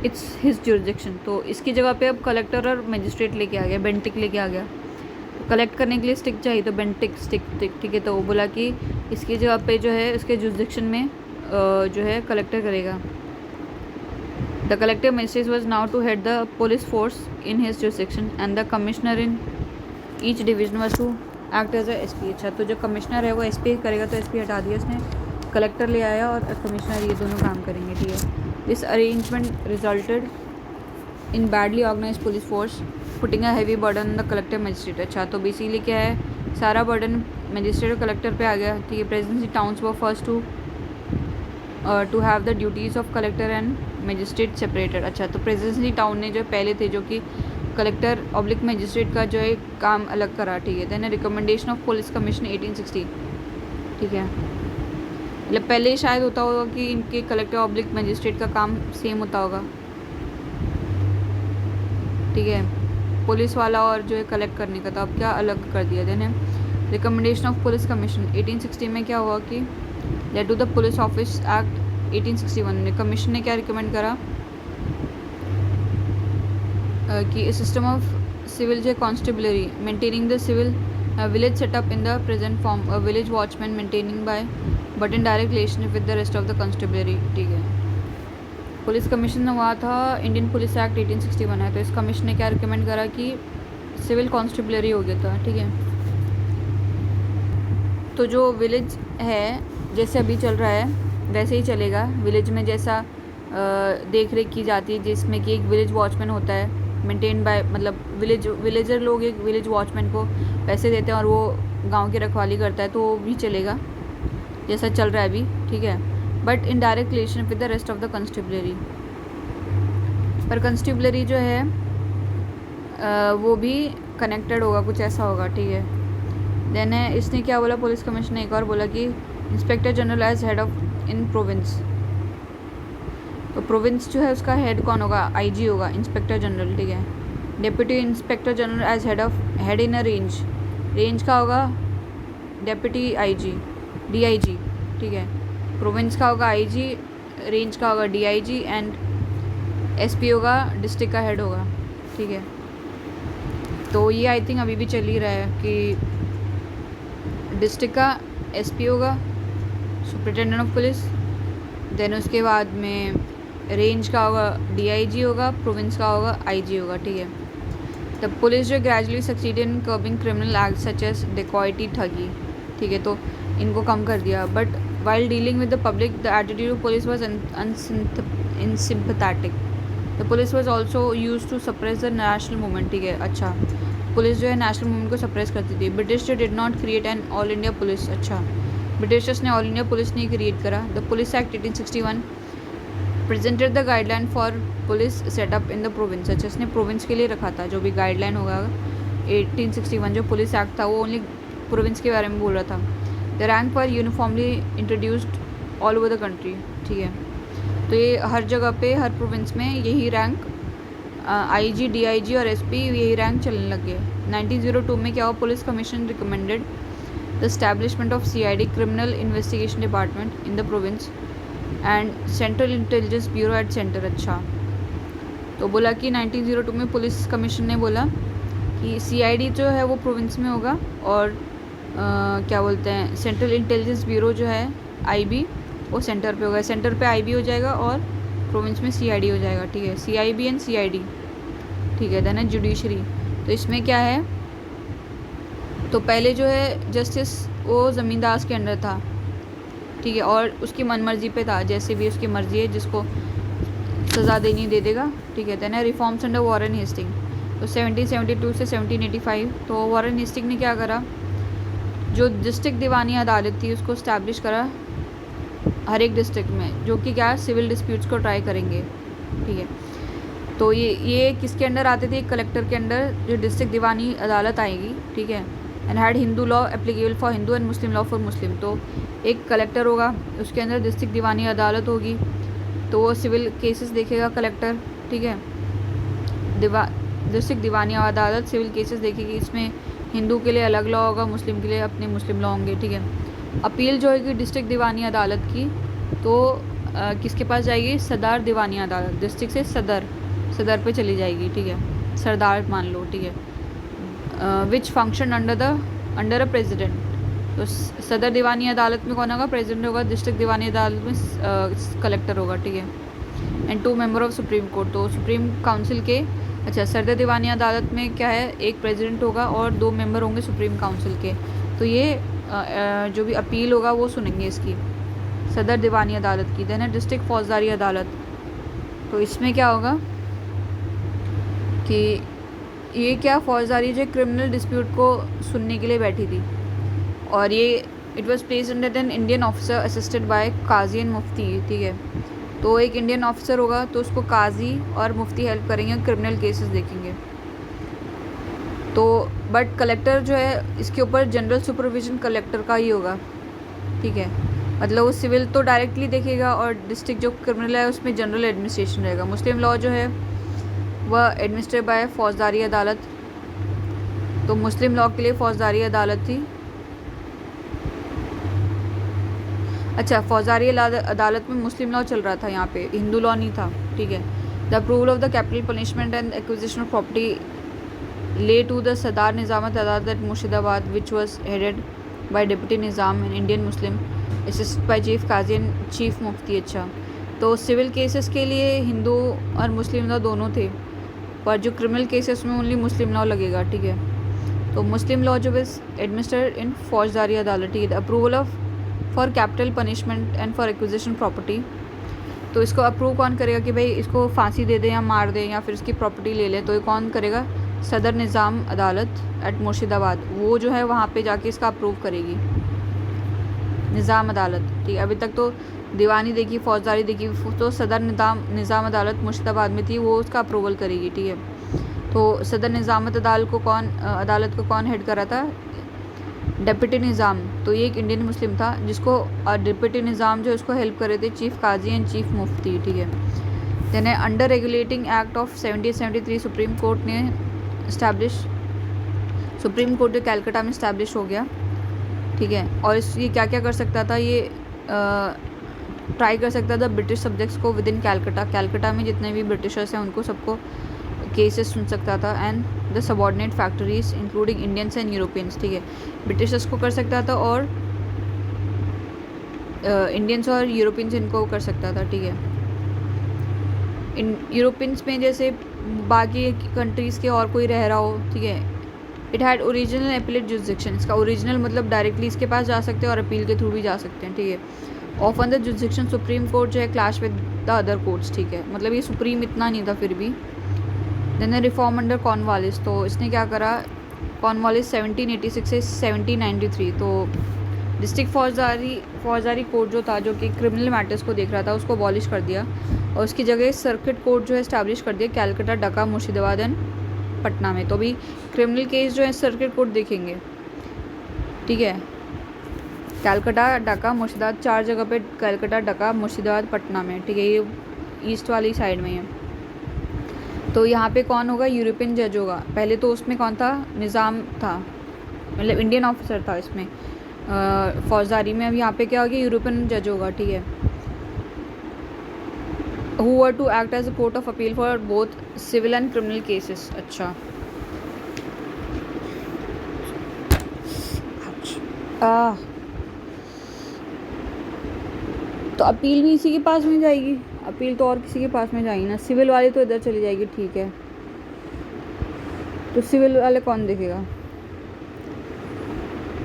its his jurisdiction. तो इसकी जगह पे अब कलेक्टर और मैजिस्ट्रेट लेके आ गया, बेंटिक लेके आ गया। तो कलेक्ट करने के लिए स्टिक चाहिए, तो बेंटिक स्टिक, ठीक है। तो वो बोला कि इसकी जगह पे जो है उसके जुरिडिक्शन में जो है कलेक्टर करेगा। The collector magistrate was now to head the police force in his jurisdiction and the commissioner in each division was to act as a SP. अच्छा, तो जो कमिश्नर है वो एसपी करेगा, तो एसपी हटा दिया इसने, कलेक्टर ले आया और कमिश्नर, ये दोनों काम करेंगे, ठीक है। This arrangement resulted in badly organize police force putting a heavy burden on the collector magistrate. अच्छा, तो बेसिकली क्या है, सारा बर्डन मजिस्ट्रेट और कलेक्टर पे आ गया, ठीक है। Presidency towns were first to have the duties of collector and magistrate separated. अच्छा, तो प्रेसिडेंसी टाउन ने जो पहले थे, जो कि कलेक्टर ऑब्लिक मजिस्ट्रेट का जो है काम अलग करा, ठीक है। Then recommendation of police commission 1860, ठीक है। मतलब पहले शायद होता होगा कि इनके कलेक्टर ऑब्लिक मजिस्ट्रेट का काम सेम होता होगा, ठीक है, पुलिस वाला और जो है कलेक्ट करने का, तो अब क्या अलग कर दिया। Then recommendation of police commission 1860 में क्या हुआ कि let to the police office act 1861 ने कमीशन ने क्या रिकमेंड करा कि सिस्टम ऑफ सिविल जो constabulary maintaining the civil village setup in the present form, village watchman maintaining by but in direct relationship with the rest of the constabulary, ठीक है। Police commission हुआ था Indian police act 1861 है, तो इस commission ने क्या रिकमेंड करा कि सिविल कॉन्स्टेबलरी हो गया था, ठीक है। तो जो विलेज है जैसे अभी चल रहा है वैसे ही चलेगा, विलेज में जैसा देख रेख की जाती है, जिसमें कि एक विलेज वॉचमैन होता है मेंटेन बाय, मतलब विलेजर लोग एक विलेज वॉचमैन को पैसे देते हैं और वो गांव की रखवाली करता है, तो वो भी चलेगा जैसा चल रहा है अभी, ठीक है। But in direct relation with the rest of the constabulary, पर कंस्टेबलरी जो है वो भी कनेक्टेड होगा, कुछ ऐसा होगा, ठीक है। देन इसने क्या बोला, पुलिस कमिश्नर ने एक और बोला कि inspector general as head of in province, तो प्रोविंस जो है उसका हेड कौन होगा, आईजी होगा, इंस्पेक्टर जनरल, ठीक है। Deputy inspector general as head in a range, range का होगा डेप्यूटी आईजी, डीआईजी, ठीक है। प्रोविंस का होगा आईजी, रेंज का होगा डीआईजी एंड एसपी होगा, डिस्ट्रिक्ट का हेड होगा, ठीक है। तो ये आई थिंक अभी भी चल ही रहा है कि डिस्ट्रिक्ट का एसपी होगा, सुपरिटेंडेंट ऑफ पुलिस, देन उसके बाद में रेंज का होगा डीआईजी होगा, प्रोविंस का होगा आईजी होगा, ठीक है। द पुलिस जो gradually succeeded in curbing criminal act such as dacoity, thuggee, ठीक है, तो इनको कम कर दिया। But while dealing with the public the attitude of police was unsympathetic, the police was also use to suppress the national movement, ठीक है। अच्छा, पुलिस जो है नेशनल मूवमेंट को सप्रेस करती थी। British did not create an all India police, अच्छा, Britishers ने ऑल इंडिया पुलिस नहीं क्रिएट करा। The police act 1861 presented the guideline for police setup in the province, अच्छा, इसने प्रोविंस के लिए रखा था, जो भी गाइडलाइन होगा 1861 जो पुलिस एक्ट था वो ओनली प्रोविंस के बारे में बोल रहा था। द रैंक पर uniformly introduced all over the country, ठीक है, तो ये हर जगह पे हर प्रोविंस में यही रैंक आईजी, डीआईजी और एसपी यही रैंक चलने लग गए। 1902 में क्या हुआ, police commission recommended the establishment of CID, criminal investigation department in the province and central intelligence bureau at centre, अच्छा, तो बोला कि 1902 में पुलिस कमीशन ने बोला कि सीआईडी जो है वो प्रोविंस में होगा और क्या बोलते हैं सेंट्रल इंटेलिजेंस ब्यूरो जो है आईबी वो सेंटर पे होगा, सेंटर पे आईबी हो जाएगा और प्रोविंस में सीआईडी हो जाएगा, ठीक है, सीआईबी एंड सीआईडी, ठीक है। देन है जुडिशरी, तो इसमें क्या है, तो पहले जो है जस्टिस वो ज़मींदार के अंडर था, ठीक है, और उसकी मनमर्जी पे था, जैसे भी उसकी मर्जी है जिसको सज़ा देनी दे देगा, ठीक है। देन है रिफॉर्म्स अंडर वॉरेन हेस्टिंग, तो 1772 से 1785, तो वॉरेन हेस्टिंग ने क्या करा, जो डिस्ट्रिक्ट दीवानी अदालत थी उसको इस्टेब्लिश करा हर एक डिस्ट्रिक्ट में, जो कि क्या सिविल डिस्प्यूट्स को ट्राई करेंगे, ठीक है। तो ये किसके अंडर आते थे, कलेक्टर के अंडर जो डिस्ट्रिक्ट दीवानी अदालत आएगी, ठीक है। And had Hindu law applicable for Hindu and Muslim law for Muslim, तो एक कलेक्टर होगा उसके अंदर डिस्ट्रिक्ट दीवानी अदालत होगी, तो वो सिविल केसेस देखेगा कलेक्टर, ठीक है। डिस्ट्रिक्ट दीवानी अदालत सिविल केसेस देखेगी, इसमें हिंदू के लिए अलग लॉ होगा, मुस्लिम के लिए अपने मुस्लिम लॉ होंगे, ठीक है। अपील जो है डिस्ट्रिक्ट दीवानी अदालत की, तो किसके पास जाएगी, सदर दीवानी अदालत, डिस्ट्रिक्ट से सदर पे चली जाएगी, ठीक है, सरदार मान लो, ठीक है। Which function under a president, तो सदर दीवानी अदालत में कौन होगा, प्रेसिडेंट होगा। डिस्ट्रिक्ट दीवानी अदालत में कलेक्टर होगा, ठीक है। And 2 member of supreme court, तो सुप्रीम काउंसिल के, अच्छा सदर दीवानी अदालत में क्या है, एक प्रेसिडेंट होगा और 2 मेंबर होंगे सुप्रीम काउंसिल के। तो ये जो भी अपील होगा वो सुनेंगे इसकी, सदर दीवानी अदालत की। देन है डिस्ट्रिक्ट फौजदारी अदालत, तो इसमें क्या होगा कि ये क्या फौजदारी जो क्रिमिनल डिस्प्यूट को सुनने के लिए बैठी थी, और ये it was place under an Indian officer assisted by qazi and mufti, ठीक है। तो एक इंडियन ऑफिसर होगा तो उसको काजी और मुफ्ती हेल्प करेंगे, क्रिमिनल केसेस देखेंगे। तो बट कलेक्टर जो है इसके ऊपर जनरल सुपरविजन कलेक्टर का ही होगा, ठीक है। मतलब वो सिविल तो डायरेक्टली देखेगा और डिस्ट्रिक्ट जो क्रिमिनल है उसमें जनरल एडमिनिस्ट्रेशन रहेगा। मुस्लिम लॉ जो है वह एडमिनिस्ट्रेट बाय फौजदारी अदालत, तो मुस्लिम लॉ के लिए फौजदारी अदालत थी। अच्छा, फौजदारी अदालत में मुस्लिम लॉ चल रहा था, यहाँ पे हिंदू लॉ नहीं था, ठीक है। The approval of the capital punishment and acquisition of property lay to the Sadar Nizamat Adalat at Murshidabad which was headed by deputy Nizam an Indian Muslim assisted by chief qazi and chief mufti. अच्छा, तो सिविल केसेस के लिए हिंदू और मुस्लिम लॉ दोनों थे, पर जो क्रिमिनल केसेस में ओनली मुस्लिम लॉ लगेगा, ठीक है। तो मुस्लिम लॉ जो इज एडमिनिस्टर्ड इन फौजदारी अदालत, ठीक है। Approval of for capital punishment and for acquisition property, तो इसको अप्रूव कौन करेगा कि भाई इसको फांसी दे दें या मार दें या फिर इसकी प्रॉपर्टी ले लें, तो ये कौन करेगा, सदर निज़ाम अदालत एट मुर्शिदाबाद, वो जो है वहाँ पे जाके इसका अप्रूव करेगी, निज़ाम अदालत, ठीक है। अभी तक तो दीवानी देखी, फौजदारी देखी, तो सदर निज़ाम अदालत मुर्शिदाबाद में थी, वो उसका अप्रूवल करेगी, ठीक है। तो सदर निज़ामत अदालत को कौन हेड कर रहा था, डिप्टी निज़ाम, तो ये एक इंडियन मुस्लिम था जिसको डिप्टी निज़ाम जो उसको हेल्प कर रहे थे chief qazi and chief mufti, ठीक है। Then under regulating act of 1773 supreme court ने इस्टेब्लिश, सुप्रीम कोर्ट जो कैलकाटा में इस्टेब्लिश हो गया, ठीक है। और ये क्या क्या कर सकता था, ये ट्राई कर सकता था ब्रिटिश सब्जेक्ट्स को विद इन कैलकाटा में जितने भी ब्रिटिशर्स हैं उनको सबको केसेस सुन सकता था। And the subordinate factories including Indians and Europeans, ठीक है। ब्रिटिशर्स को कर सकता था और इंडियंस और यूरोपियंस इनको कर सकता था, ठीक है। इन यूरोपियंस में जैसे बाकी कंट्रीज़ के और कोई रह रहा हो, ठीक है। It had original appellate jurisdiction, इसका ओरिजिनल मतलब डायरेक्टली इसके पास जा सकते हैं और अपील के थ्रू भी जा सकते हैं, ठीक है। Often the jurisdiction supreme court जो है clash with the other courts, ठीक है। मतलब ये सुप्रीम इतना नहीं था फिर भी। देन रिफॉर्म अंडर कॉर्नवालिस, तो इसने क्या करा, कॉर्नवालिस 1786 से 1793, तो डिस्ट्रिक्ट फौजदारी कोर्ट जो था जो कि क्रिमिनल मैटर्स को देख रहा था उसको अबॉलिश कर दिया और उसकी जगह सर्किट कोर्ट जो है इस्टेब्लिश कर दिया कैलकाटा, ढाका, मुर्शिदाबाद एंड पटना में। तो अभी क्रिमिनल केस जो है सर्किट कोर्ट देखेंगे, ठीक है। कैलकाटा, ढाका, मुर्शिदाबाद, 4 जगह पे कैलकाटा, ढाका, मुर्शिदाबाद, पटना में, ठीक है। ये ईस्ट वाली साइड में है। तो यहाँ पे कौन होगा, यूरोपियन जज होगा। पहले तो उसमें कौन था, निज़ाम था, मतलब इंडियन ऑफिसर था इसमें फौजदारी में। अब यहाँ पे क्या हो गया, यूरोपियन जज होगा, ठीक है। Who were to act as a court of appeal for both civil and criminal cases. अच्छा, तो अपील भी इसी के पास में जाएगी, अपील तो और किसी के पास में जाएगी ना, सिविल वाली तो इधर चली जाएगी, ठीक है। तो सिविल वाले कौन देखेगा,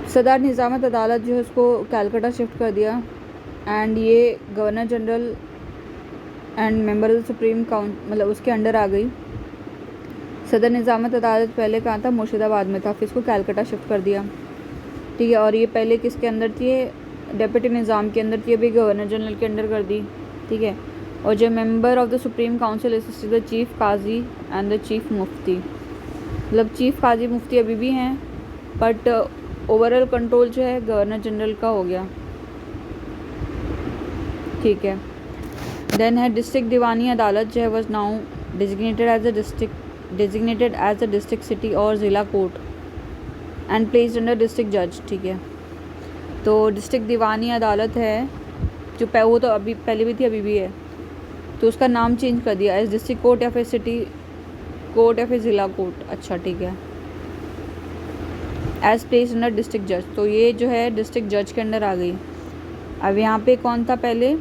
सदर निज़ामत अदालत जो है उसको कैलकाटा शिफ्ट कर दिया। एंड ये governor general and member of the supreme मतलब उसके अंडर आ गई। सदर निज़ामत अदालत पहले कहाँ था, मुर्शिदाबाद में था, फिर इसको कैलकाटा शिफ्ट कर दिया, ठीक है। और ये पहले किसके अंदर थी, डिप्टी निज़ाम के अंदर थी, अभी गवर्नर जनरल के अंडर कर दी, ठीक है। और जो member of the supreme council assisted the chief qazi and the chief mufti, मतलब चीफ काजी मुफ्ती अभी भी हैं बट ओवरऑल कंट्रोल जो है गवर्नर जनरल का हो गया, ठीक है। देन है डिस्ट्रिक्ट दीवानी अदालत जो है was now designated as a district city और zila court and placed under district जज, ठीक है। तो डिस्ट्रिक्ट दीवानी अदालत है जो वो तो अभी पहले भी थी अभी भी है, तो उसका नाम चेंज कर दिया एज डिस्ट्रिक्ट कोर्ट या फिर सिटी कोर्ट या फिर ज़िला कोर्ट। अच्छा, ठीक है। एज प्लेस अंडर डिस्ट्रिक्ट जज, तो ये जो है डिस्ट्रिक्ट जज के अंडर आ गई। अब यहाँ पे कौन था पहले,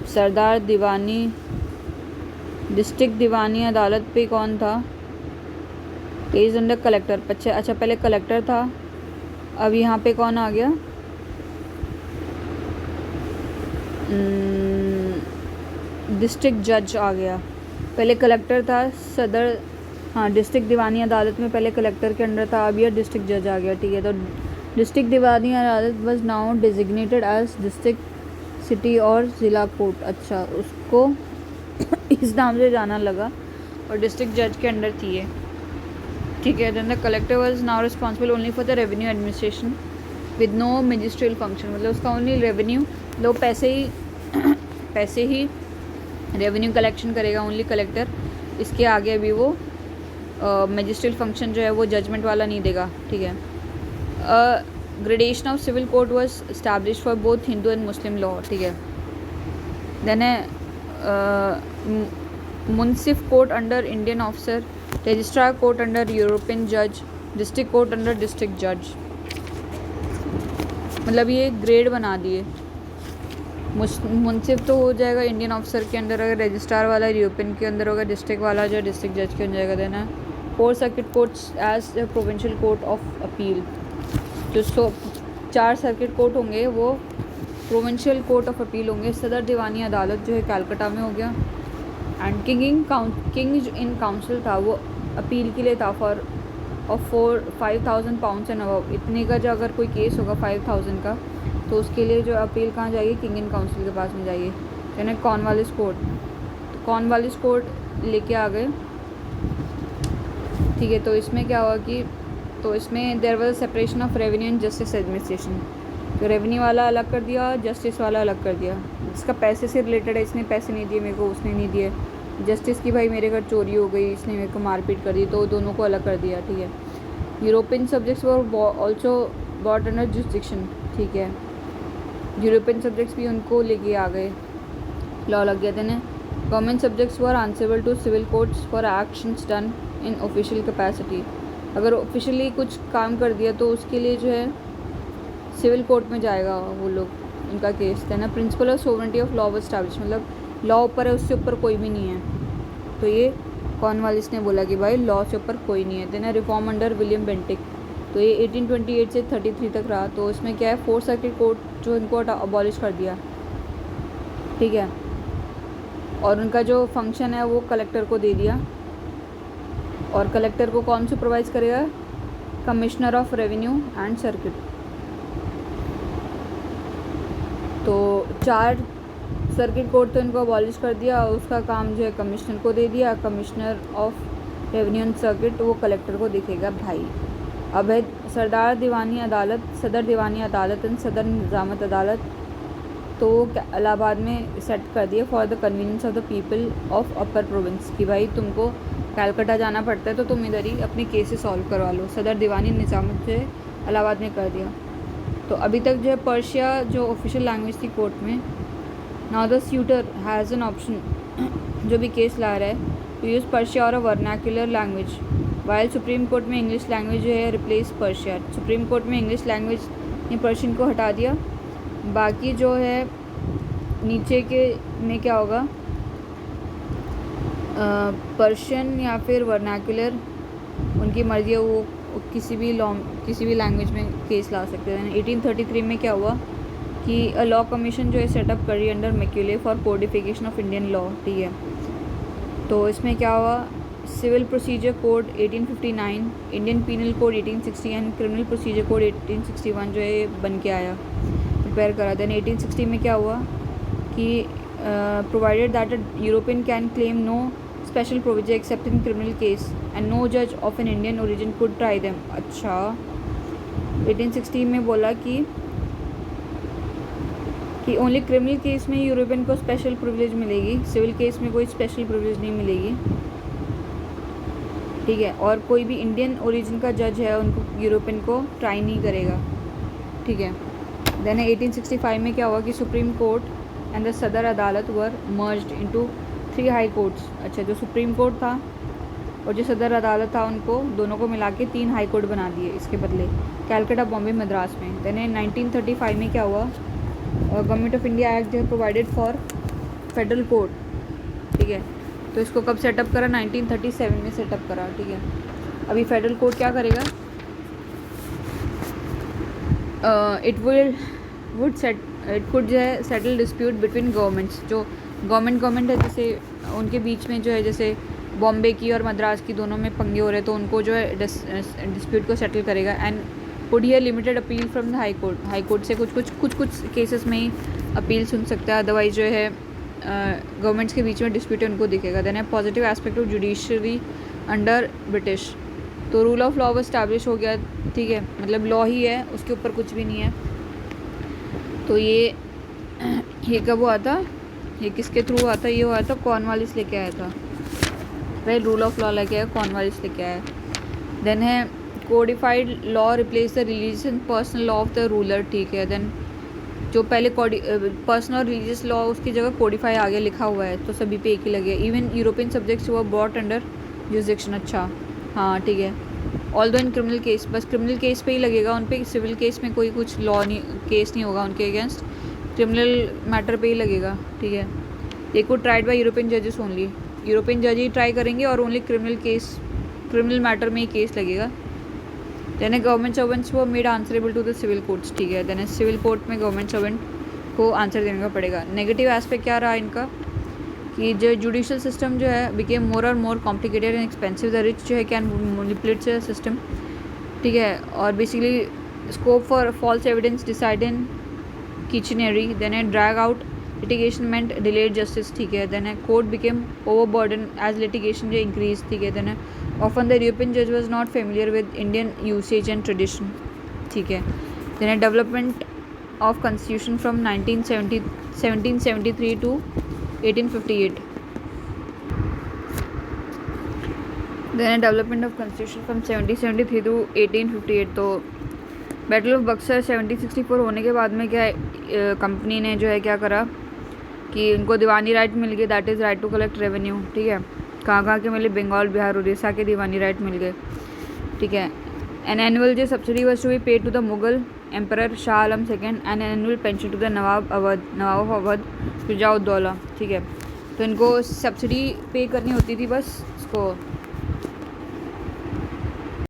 सरदार दीवानी, डिस्ट्रिक्ट दीवानी अदालत पे कौन था, प्लेस अंडर कलेक्टर। अच्छा पहले कलेक्टर था, अब यहाँ पे कौन आ गया, डिस्ट्रिक्ट जज आ गया। पहले कलेक्टर था सदर, हाँ डिस्ट्रिक्ट दीवानी अदालत में पहले कलेक्टर के अंडर था, अब यह डिस्ट्रिक्ट जज आ गया। ठीक है, तो district diwani adalat was now designated as district city और ज़िला कोर्ट। अच्छा, उसको इस नाम से जाना लगा और डिस्ट्रिक्ट जज के अंडर थी ये। ठीक है, then the collector was now responsible only for the revenue administration with no magisterial function, मतलब उसका ओनली रेवेन्यू, लो पैसे ही रेवेन्यू कलेक्शन करेगा ओनली कलेक्टर, इसके आगे भी वो मैजिस्ट्रियल फंक्शन जो है वो जजमेंट वाला नहीं देगा। ठीक है, gradation of civil court was establish for both Hindu and Muslim law. ठीक है, देन है मुनसिफ court under Indian officer, registrar court under European जज, डिस्ट्रिक्ट कोर्ट अंडर डिस्ट्रिक्ट जज, मतलब ये ग्रेड बना दिए। मुनसिफ तो हो जाएगा इंडियन ऑफिसर के अंदर, अगर रजिस्ट्रार वाला यूरोपियन के अंदर होगा, डिस्ट्रिक्ट वाला जो डिस्ट्रिक्ट जज के अंदर जाएगा। देना 4 circuit courts as a provincial court of appeal, जो 4 सर्किट कोर्ट होंगे वो प्रोविंशियल कोर्ट ऑफ अपील होंगे। सदर दीवानी अदालत जो है कलकत्ता में हो गया। एंड किंग इन काउंसिल था, वो अपील के लिए था for of 5,000 pounds and above, इतने का जो अगर कोई केस होगा 5,000 का, तो उसके लिए जो अपील कहाँ जाइए, किंग इन काउंसिल के पास में जाइए। यानी कॉर्नवालिस कोर्ट, तो कॉर्नवालिस कोर्ट लेके आ गए। ठीक है, तो इसमें क्या हुआ कि, तो इसमें there was separation of revenue and justice administration, तो रेवेन्यू वाला अलग कर दिया, जस्टिस वाला अलग कर दिया। जिसका पैसे से रिलेटेड है, इसने पैसे नहीं दिए मेरे को, उसने नहीं दिए। जस्टिस की भाई मेरे घर चोरी हो गई, इसने मेरे को मारपीट कर दी, तो दोनों को अलग कर दिया। ठीक है, European subjects were also bought under jurisdiction. ठीक है, यूरोपियन सब्जेक्ट्स भी उनको लेके आ गए, लॉ लग गया था ना। Government subjects were answerable to civil courts for actions done in official capacity, अगर ऑफिशियली कुछ काम कर दिया तो उसके लिए जो है सिविल कोर्ट में जाएगा वो लोग, उनका केस है ना। Principle of sovereignty of law was establish, मतलब लॉ ऊपर है, उससे ऊपर कोई भी नहीं है। तो ये कॉर्नवालिस ने बोला कि भाई लॉ से ऊपर कोई नहीं है। Then reform under William Bentinck, तो ये 1828 से 33 तक रहा। तो इसमें क्या है, 4 सर्किट कोर्ट जो इनको अबॉलिश कर दिया। ठीक है, और उनका जो फंक्शन है वो कलेक्टर को दे दिया, और कलेक्टर को कौन सुपरवाइज करेगा, commissioner of revenue and circuit. तो 4 सर्किट कोर्ट तो इनको अबॉलिश कर दिया, उसका काम जो है कमिश्नर को दे दिया। Commissioner of revenue and circuit वो कलेक्टर को दिखेगा भाई। अब है सरदार दीवानी अदालत, सदर दीवानी अदालत एंड सदर निजामत अदालत, तो इलाहाबाद में सेट कर दिए for the convenience of the people of upper province, कि भाई तुमको कलकत्ता जाना पड़ता है तो तुम इधर ही अपने केसेस सॉल्व करवा लो। सदर दीवानी निजामत जो है इलाहाबाद में कर दिया। तो अभी तक जो है पर्शिया जो ऑफिशियल लैंग्वेज थी कोर्ट में। Now the suitor has an option, जो भी केस ला रहा है, टू यूज़ पर्शिया और a vernacular language, while supreme court में इंग्लिश लैंग्वेज जो है रिप्लेस पर्शिया। सुप्रीम कोर्ट में इंग्लिश लैंग्वेज ने पर्शियन को हटा दिया। बाकी जो है नीचे के में क्या होगा, पर्शियन या फिर वर्नाक्युलर, उनकी मर्जी है, वो किसी भी लैंग्वेज में केस ला सकते हैं। 1833 में क्या हुआ कि लॉ कमीशन जो है सेटअप करी under Macaulay for codification of Indian law. ठीक है, तो इसमें क्या हुआ, civil procedure code 1859, Indian penal code 1860 and criminal procedure code 1861 जो है बन के आया, प्रिपेयर करा। देन 1860 में क्या हुआ कि provided that European can claim no special provision except in criminal case and no जज of an Indian origin could try them. अच्छा, 1860 में बोला कि ओनली क्रिमिनल केस में यूरोपियन को स्पेशल प्रिविलेज मिलेगी, सिविल केस में कोई स्पेशल प्रिविलेज नहीं मिलेगी। ठीक है, और कोई भी इंडियन ओरिजिन का जज है उनको यूरोपियन को ट्राई नहीं करेगा। ठीक है, देन 1865 में क्या हुआ कि सुप्रीम कोर्ट एंड द सदर अदालत वर मर्ज्ड इनटू 3 हाई कोर्ट्स। अच्छा, जो सुप्रीम कोर्ट था और जो सदर अदालत था उनको दोनों को मिला के 3 हाई कोर्ट बना दिए इसके बदले, कैलकाटा, बॉम्बे, मद्रास में। देन 1935 में क्या हुआ, गवर्नमेंट ऑफ इंडिया एक्ट जो प्रोवाइडेड फॉर फेडरल कोर्ट, ठीक है। तो इसको कब सेटअप करा, 1937 में सेटअप करा, ठीक है। अभी फेडरल कोर्ट क्या करेगा, इट कुड जो है सेटल डिस्प्यूट बिटवीन गवर्नमेंट्स, जो गवर्नमेंट है जैसे उनके बीच में जो है, जैसे बॉम्बे की और मद्रास की दोनों में पंगे हो रहे हैं, तो उनको जो है डिस्प्यूट को सेटल करेगा। And could hear limited appeal from the high court से कुछ केसेस में ही अपील सुन सकता है, अदरवाइज जो है गवर्नमेंट्स के बीच में डिस्प्यूट उनको दिखेगा। देन है positive aspect of judiciary under British, तो रूल ऑफ लॉ इस्टेब्लिश हो गया, ठीक है, मतलब लॉ ही है, उसके ऊपर कुछ भी नहीं है। तो ये कब हुआ था, ये किसके थ्रू हुआ था, ये हुआ था कॉर्नवालिस लेके आया था, भाई रूल ऑफ लॉ लेके आया, कॉर्नवालिस लेके आया। देन है codified law replace the religious and personal law of the ruler, ठीक है। देन जो पहले पर्सनल और रिलीजियस लॉ उसकी जगह कोडिफाई आगे लिखा हुआ है, तो सभी पे एक ही लगे। इवन यूरोपियन सब्जेक्ट्स हुआ ब्रॉट अंडर जुरिसडिक्शन, अच्छा हाँ ठीक है। ऑल दो इन क्रिमिनल केस, बस क्रिमिनल केस पे ही लगेगा उन पे, सिविल केस में कोई कुछ लॉ नहीं, केस नहीं होगा उनके अगेंस्ट, क्रिमिनल मैटर पे ही लगेगा, ठीक है। ये को ट्राइड बाय यूरोपियन जजेस ओनली, यूरोपियन जज ही ट्राई करेंगे और ओनली क्रिमिनल मैटर में ही केस लगेगा। देन गवर्नमेंट सर्वेंट्स वो made answerable to the civil courts, ठीक है। देन सिविल कोर्ट में गवर्नमेंट सर्वेंट को आंसर देने का पड़ेगा। नेगेटिव एस्पेक्ट क्या रहा इनका, कि जो जुडिशल सिस्टम जो है बिकेम मोर और more complicated and expensive, the rich जो है कैन मैनिपुलेट सिस्टम, ठीक है। और basically scope for false evidence decide in chicanery, then है drag out litigation meant delayed justice, ठीक है। देन है court became overburden as litigation जो इंक्रीज, ठीक है। देन है ऑफन द यूरोपियन जज was not familiar with Indian usage and tradition, ठीक है। देन है development of constitution from 1773 to 1858, then development of constitution from 1773 to 1858। तो बैटल ऑफ बक्सर 1764 होने के बाद में क्या कंपनी ने जो है क्या करा कि उनको दीवानी राइट मिल गए, that is right to collect revenue, ठीक है। कहाँ के मिले, बंगाल, बिहार, उड़ीसा के दीवानी राइट मिल गए, ठीक है। एन एनुअल जो subsidy was to be paid to the Mughal emperor Shah Alam second and annual pension to the Nawab of Awadh Shujauddaula, ठीक है। तो इनको सब्सिडी पे करनी होती थी बस इसको